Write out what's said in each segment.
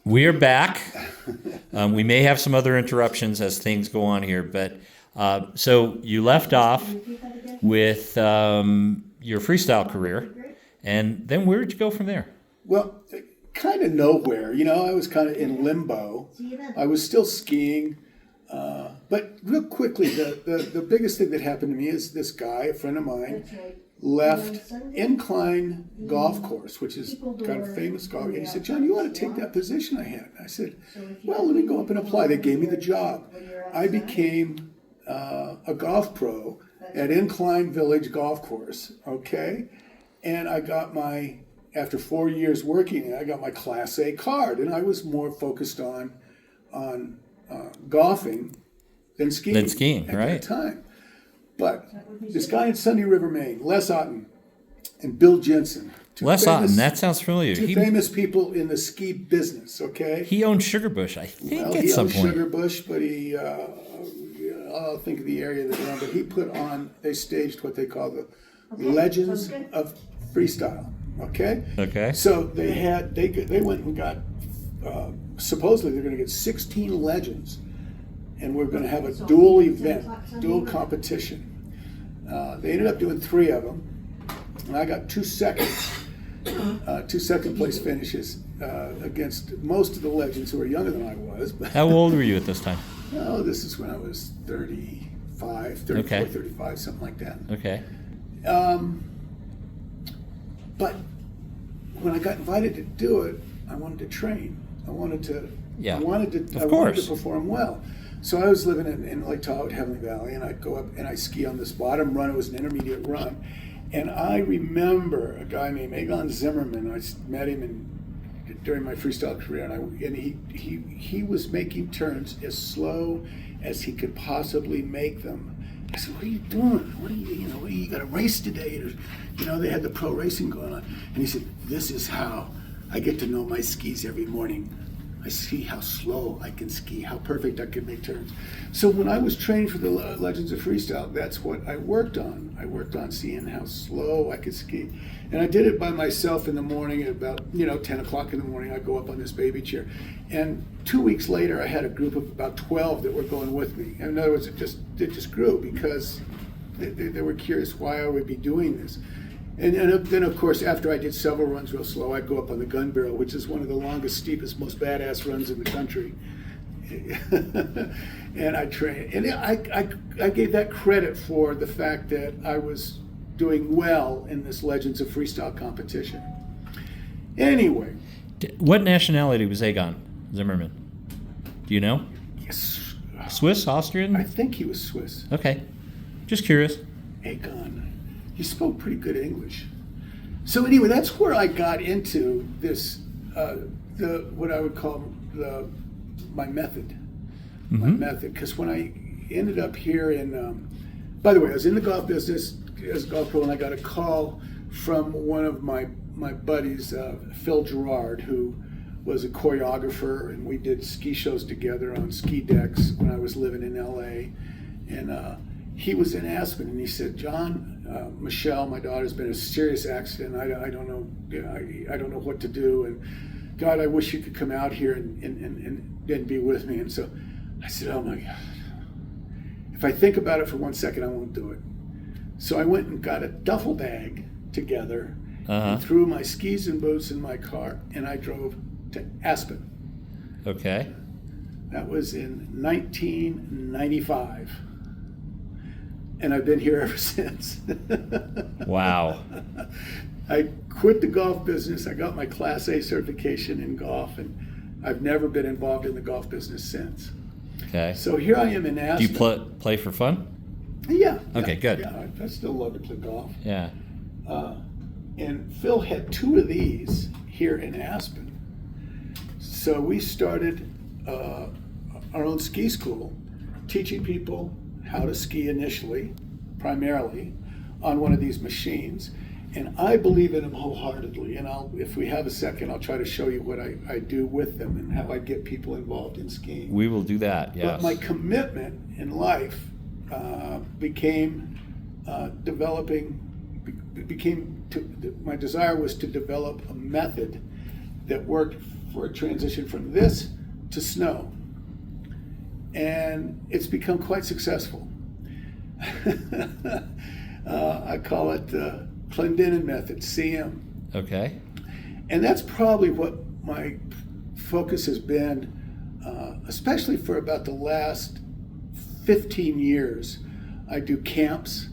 We are back. We may have some other interruptions as things go on here, but so you left off with your freestyle career, and then where did you go from there? Well, kind of nowhere. I was kind of in limbo. I was still skiing. But real quickly, the biggest thing that happened to me is this guy, a friend of mine, left Incline Golf Course, which is kind of famous golf. And he said, John, you ought to take that position I had. And I said, well, let me go up and apply. They gave me the job. I became a golf pro at Incline Village Golf Course, okay? And I got after 4 years working, I got my Class A card. And I was more focused on golfing than skiing. At that time. But this guy in Sunny River, Maine, Les Otten and Bill Jensen. Otten, that sounds familiar. Two famous people in the ski business, okay? He owned Sugarbush, I think, at some point. He owned Sugarbush, but I'll think of the area that they're on, but they staged what they call the Legends of Freestyle, okay? Okay. So they went and got, supposedly they're going to get 16 legends, and we're going to have a dual event, dual competition. They ended up doing 3 of them, and I got 2 seconds, 2 second place finishes against most of the legends who were younger than I was. But how old were you at this time? Oh, this is when I was 34, okay. 35, something like that. Okay. But when I got invited to do it, I wanted to train. I wanted to perform well. So I was living in Lake Tahoe, Heavenly Valley, and I'd go up and I ski on this bottom run. It was an intermediate run. And I remember a guy named Egon Zimmerman. I met him during my freestyle career, and he was making turns as slow as he could possibly make them. I said, "What are you doing? You got a race today?" They had the pro racing going on. And he said, "This is how I get to know my skis every morning. I see how slow I can ski, how perfect I can make turns." So when I was training for the Legends of Freestyle, that's what I worked on. I worked on seeing how slow I could ski. And I did it by myself in the morning at about 10 o'clock in the morning. I'd go up on this baby chair. And 2 weeks later, I had a group of about 12 that were going with me. In other words, it just grew because they were curious why I would be doing this. And then, of course, after I did several runs real slow, I'd go up on the gun barrel, which is one of the longest, steepest, most badass runs in the country. And I trained. And I gave that credit for the fact that I was doing well in this Legends of Freestyle competition. Anyway. What nationality was Egon Zimmerman? Do you know? Yes. Swiss, Austrian? I think he was Swiss. Okay. Just curious. Egon. He spoke pretty good English. So anyway, that's where I got into this, what I would call my method. Mm-hmm. My method, because when I ended up here by the way, I was in the golf business as a golf pro, and I got a call from one of my buddies, Phil Gerard, who was a choreographer, and we did ski shows together on ski decks when I was living in LA. And he was in Aspen, and he said, "John, Michelle, my daughter's been in a serious accident. I don't know, I don't know what to do. And God, I wish you could come out here and be with me." And so I said, "Oh my God, if I think about it for 1 second, I won't do it." So I went and got a duffel bag together, and threw my skis and boots in my car, and I drove to Aspen. Okay. That was in 1995. And I've been here ever since. Wow. I quit the golf business. I got my Class A certification in golf, and I've never been involved in the golf business since. Okay. So here I am in Aspen. Do you play for fun? Yeah. Okay, good. Yeah, I still love to play golf. Yeah. And Phil had 2 of these here in Aspen. So we started our own ski school, teaching people how to ski initially, primarily, on one of these machines. And I believe in them wholeheartedly. And if we have a second, I'll try to show you what I do with them and how I get people involved in skiing. We will do that, yes. But my commitment in life became my desire was to develop a method that worked for a transition from this to snow. And it's become quite successful. I call it the Clendenin method, CM. Okay. And that's probably what my focus has been, especially for about the last 15 years. I do camps,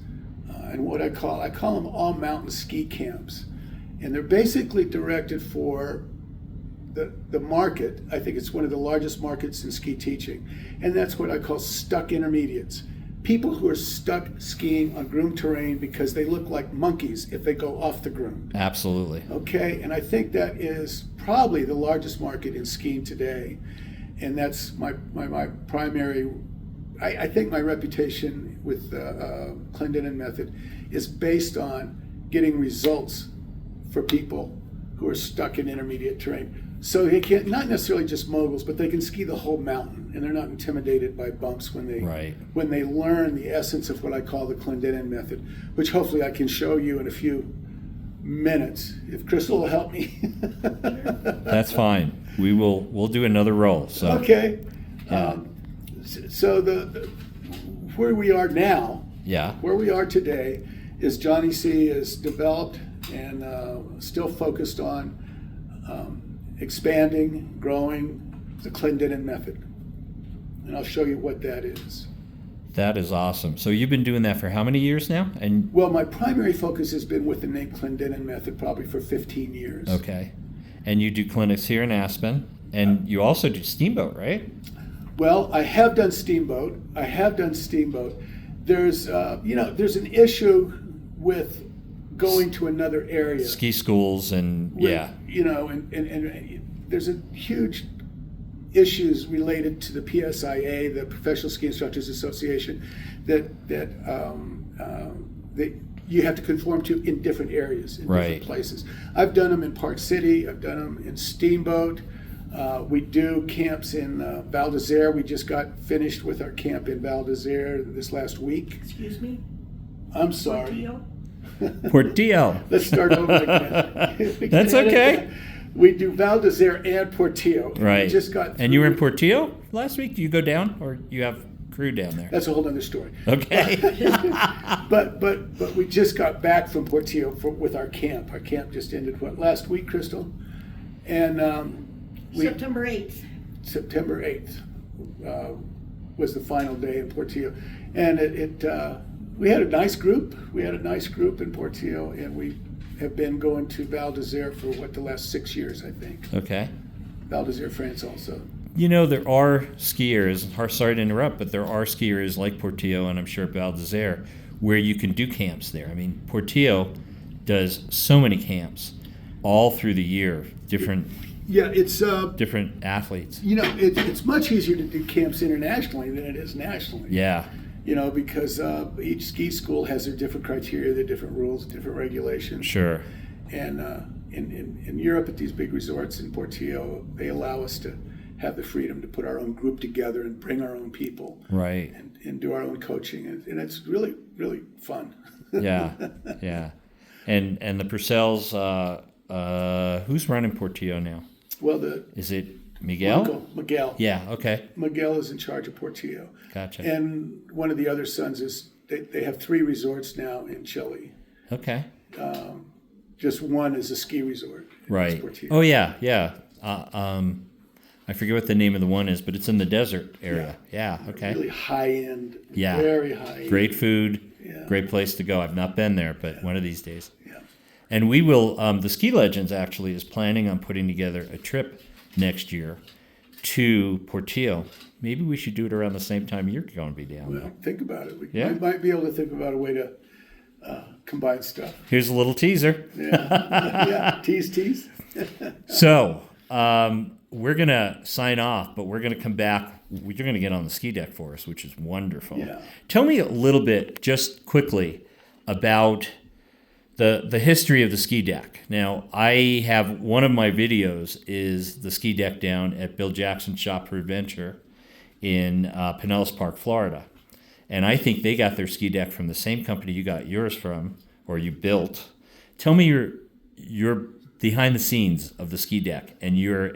and what I call them all mountain ski camps. And they're basically directed for the market. I think it's one of the largest markets in ski teaching. And that's what I call stuck intermediates. People who are stuck skiing on groomed terrain because they look like monkeys if they go off the groomed. Absolutely. Okay, and I think that is probably the largest market in skiing today. And that's my primary, I think my reputation with the Clendenon method is based on getting results for people who are stuck in intermediate terrain. So they can't, not necessarily just moguls, but they can ski the whole mountain, and they're not intimidated by bumps when they learn the essence of what I call the Clendenin method, which hopefully I can show you in a few minutes if Crystal will help me. That's fine. We'll do another roll. So okay. Yeah. So the where we are now, where we are today, is Johnny C is developed and still focused on expanding, growing the Clendenin method. And I'll show you what that is. That is awesome. So you've been doing that for how many years now? And well, my primary focus has been with the name Clendenin method probably for 15 years. Okay. And you do clinics here in Aspen, and you also do Steamboat, right? Well, I have done Steamboat. There's there's an issue with going to another area. Ski schools and and there's a huge issues related to the PSIA, the Professional Ski Instructors Association, that you have to conform to in different areas, in different places. I've done them in Park City. I've done them in Steamboat. We do camps in Val d'Isere. We just got finished with our camp in Val d'Isere this last week. Excuse me? I'm sorry. Portillo. Let's start over again. That's okay. We do Val d'Isere and Portillo. Right. We just got and you were in Portillo last week? Do you go down, or you have crew down there? That's a whole other story. Okay. but we just got back from Portillo with our camp. Our camp just ended last week, Crystal? And September 8th. September 8th was the final day in Portillo. And we had a nice group. We had a nice group in Portillo, and we have been going to Val d'Isere for the last 6 years, I think. Okay. Val d'Isere, France also. You know, there are skiers, sorry to interrupt, but there are skiers like Portillo and I'm sure Val d'Isere where you can do camps there. I mean, Portillo does so many camps all through the year, different athletes. You know, it's much easier to do camps internationally than it is nationally. Yeah. You know, because each ski school has their different criteria, their different rules, different regulations. Sure. And in Europe, at these big resorts in Portillo, they allow us to have the freedom to put our own group together and bring our own people. Right. And do our own coaching. And it's really, really fun. Yeah. And the Purcells, who's running Portillo now? Well, is it Miguel? Miguel. Yeah, okay. Miguel is in charge of Portillo. Gotcha. And one of the other sons is, they have 3 resorts now in Chile. Okay. Just one is a ski resort. Right. Oh, yeah. I forget what the name of the one is, but it's in the desert area. Yeah, okay. Really high-end, yeah. Very high-end. Great food, great place to go. I've not been there, but one of these days. Yeah. And we will, the Ski Legends actually is planning on putting together a trip next year to Portillo. Maybe we should do it around the same time you're going to be down there. Think about it. We might be able to think about a way to combine stuff. Here's a little teaser. Yeah, tease. So, we're going to sign off, but we're going to come back. You're going to get on the ski deck for us, which is wonderful. Yeah. Tell me a little bit, just quickly, about the history of the ski deck. Now, I have one of my videos is the ski deck down at Bill Jackson's Shop for Adventure in Pinellas Park, Florida. And I think they got their ski deck from the same company you got yours from, or you built. Tell me your behind the scenes of the ski deck and your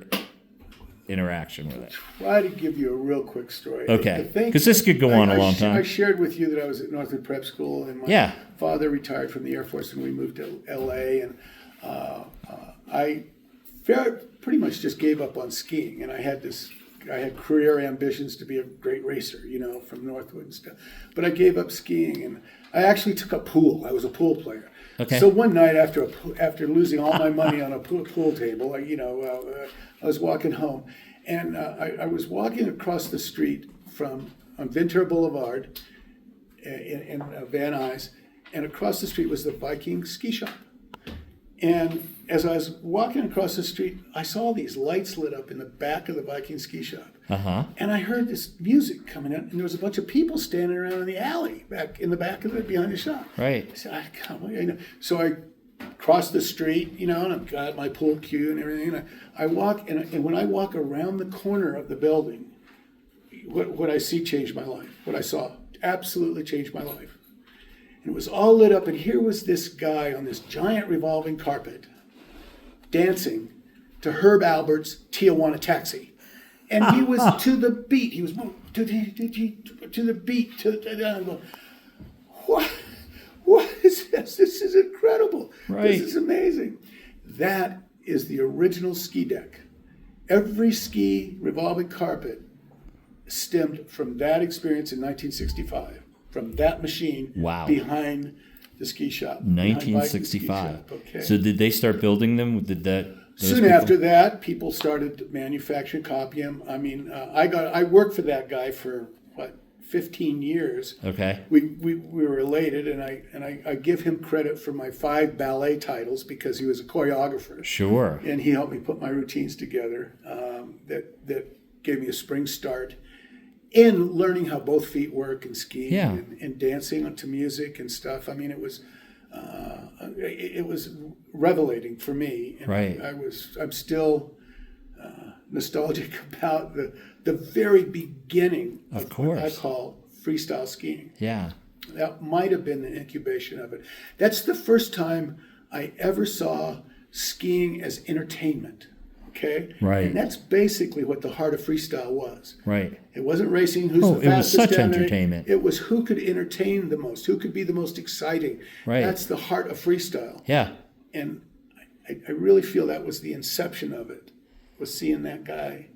interaction with it. Try to give you a real quick story. Okay, because this could go on a long time. I shared with you that I was at Northwood Prep School, and my father retired from the Air Force, and we moved to L.A., and I pretty much just gave up on skiing, and I had career ambitions to be a great racer, from Northwood and stuff. But I gave up skiing, and I actually took up pool. I was a pool player. Okay. So one night after losing all my money on a pool table, I was walking home, and I was walking across the street on Ventura Boulevard in Van Nuys, and across the street was the Viking ski shop. And as I was walking across the street, I saw these lights lit up in the back of the Viking ski shop. Uh-huh. And I heard this music coming in, and there was a bunch of people standing around in the alley back in the back of it behind the shop. Right. I said, So I crossed the street, and I've got my pool cue and everything. And I walk, and when I walk around the corner of the building, what I see changed my life. What I saw absolutely changed my life. And it was all lit up, and here was this guy on this giant revolving carpet dancing to Herb Alpert's Tijuana Taxi. And he was to the beat. He was to the beat. I'm going, what is this? This is incredible. Right. This is amazing. That is the original ski deck. Every ski revolving carpet stemmed from that experience in 1965. From that machine behind the ski shop. 1965. Okay. So did they start building them? Soon after that, people started manufacturing, copying them. I mean, I worked for that guy for 15 years. Okay. We were related, and I give him credit for my 5 ballet titles because he was a choreographer. Sure. And he helped me put my routines together. That gave me a spring start in learning how both feet work and skiing and dancing to music and stuff. I mean, it was revelating for me. And right. I'm still nostalgic about the very beginning of what I call freestyle skiing. Yeah. That might have been the incubation of it. That's the first time I ever saw skiing as entertainment. Okay? Right. And that's basically what the heart of freestyle was. Right. It wasn't racing who's the fastest. It was such down there. entertainment. It was who could entertain the most, who could be the most exciting. Right. That's the heart of freestyle. Yeah. And I really feel that was the inception of it, was seeing that guy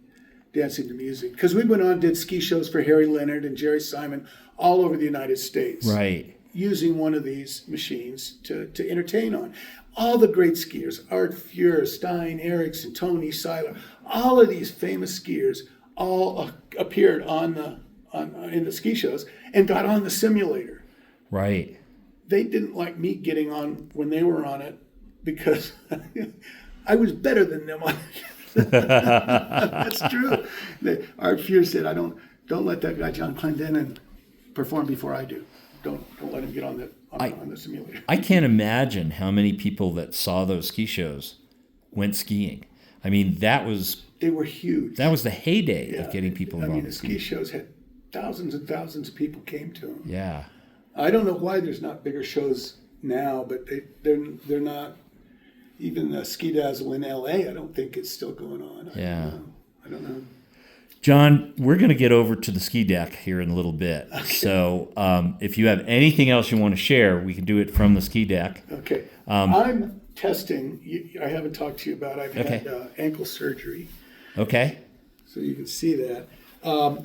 dancing to music. Because we went on and did ski shows for Harry Leonard and Jerry Simon all over the United States. Right. Using one of these machines to entertain on. All the great skiers, Art Fuhr, Stein, Eriksson, Tony Seiler, all of these famous skiers all appeared in the ski shows and got on the simulator. Right. They didn't like me getting on when they were on it because I was better than them on it. That's true. Art Fuhr said, don't let that guy John Clendenin perform before I do. Don't let him get on the simulator. I can't imagine how many people that saw those ski shows went skiing. I mean, they were huge. That was the heyday of getting people involved. I mean, the ski shows had thousands and thousands of people came to them. Yeah. I don't know why there's not bigger shows now, but they're not. Even the Ski Dazzle in L.A., I don't think it's still going on. I don't know. John, we're going to get over to the ski deck here in a little bit. Okay. So if you have anything else you want to share, we can do it from the ski deck. Okay. I'm testing. I haven't talked to you about. I've had ankle surgery. Okay. So you can see that.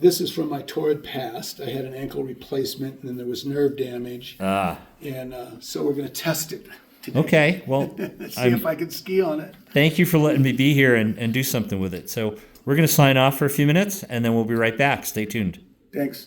This is from my torrid past. I had an ankle replacement, and then there was nerve damage. And so we're going to test it today. Okay. Well, see if I can ski on it. Thank you for letting me be here and do something with it. So we're going to sign off for a few minutes, and then we'll be right back. Stay tuned. Thanks.